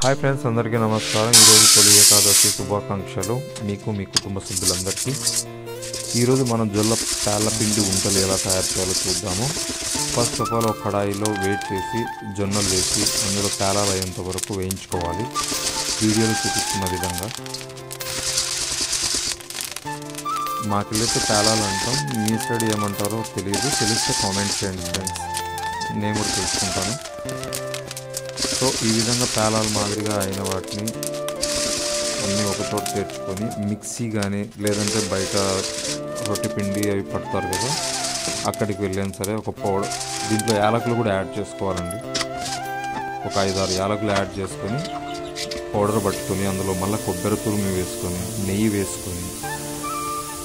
Hi friends, అందరికీ నమస్కారం. ఈరోజు తొలి ఏకాదశి శుభాకాంక్షలు మీకు మీ కుటుంబ సభ్యులందరికీ. ఈరోజు మనం జొన్న పేళ్ళ పిండి ఉంటలు ఎలా తయారు చేయాలో చూద్దాము. ఫస్ట్ ఆఫ్ ఆల్ ఒక కడాయిలో వేడి చేసి జొన్నలు వేసి అందులో పేలాలు అయ్యేంత వరకు వేయించుకోవాలి. వీడియోలో చూపిస్తున్న విధంగా. మాకెళ్ళైతే పేలాలు అంటాం, మీ సైడ్ ఏమంటారో తెలియదు, తెలిస్తే కామెంట్ చేయండి ఫ్రెండ్స్, నేను కూడా తెలుసుకుంటాను. సో ఈ విధంగా పేలాల మాదిరిగా అయిన వాటిని అన్నీ ఒకచోట చేర్చుకొని మిక్సీ కానీ లేదంటే బయట రొట్టె పిండి అవి పడతారు కదా, అక్కడికి వెళ్ళాను సరే ఒక పౌడర్, దీంట్లో యాలకులు కూడా యాడ్ చేసుకోవాలండి. ఒక 5-6 యాలకులు యాడ్ చేసుకొని పౌడర్ పట్టుకొని అందులో మళ్ళీ కొబ్బరి తురుము వేసుకొని నెయ్యి వేసుకొని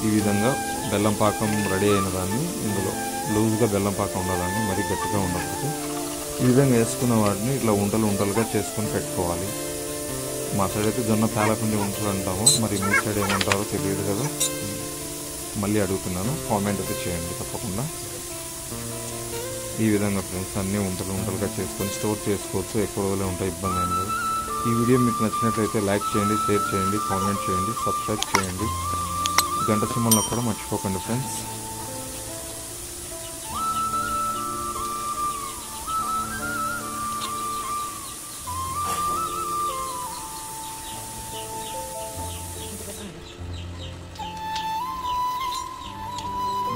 ఈ విధంగా బెల్లం పాకం రెడీ అయిన దాన్ని ఇందులో లూజ్గా బెల్లం పాకం ఉండాలని, మరీ గట్టిగా ఉండకపోతే ఈ విధంగా వేసుకున్న వాటిని ఇట్లా ఉంటలుగా చేసుకొని పెట్టుకోవాలి. మా సైడ్ అయితే జొన్న పేలపిండి ఉంటలు అంటాము, మరి మీ సైడ్ ఏమంటారో తెలియదు కదా, మళ్ళీ అడుగుతున్నాను, కామెంట్ అయితే చేయండి తప్పకుండా. ఈ విధంగా ఫ్రెండ్స్ అన్నీ ఉంటలుగా చేసుకొని స్టోర్ చేసుకోవచ్చు, ఎక్కువ రోజులే ఉంటాయి, ఇబ్బంది ఏం లేదు. ఈ వీడియో మీకు నచ్చినట్లయితే లైక్ చేయండి, షేర్ చేయండి, కామెంట్ చేయండి, సబ్స్క్రైబ్ చేయండి, గంట సింబల్ని కూడా మర్చిపోకండి ఫ్రెండ్స్.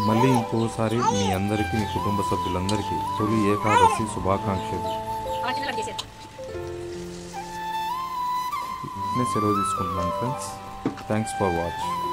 మళ్ళీ ఇంకోసారి మీ అందరికీ, మీ కుటుంబ సభ్యులందరికీ తొలి ఏకాదశి శుభాకాంక్షలు. నేను సెలవు తీసుకుంటున్నాను ఫ్రెండ్స్. Thanks for watching.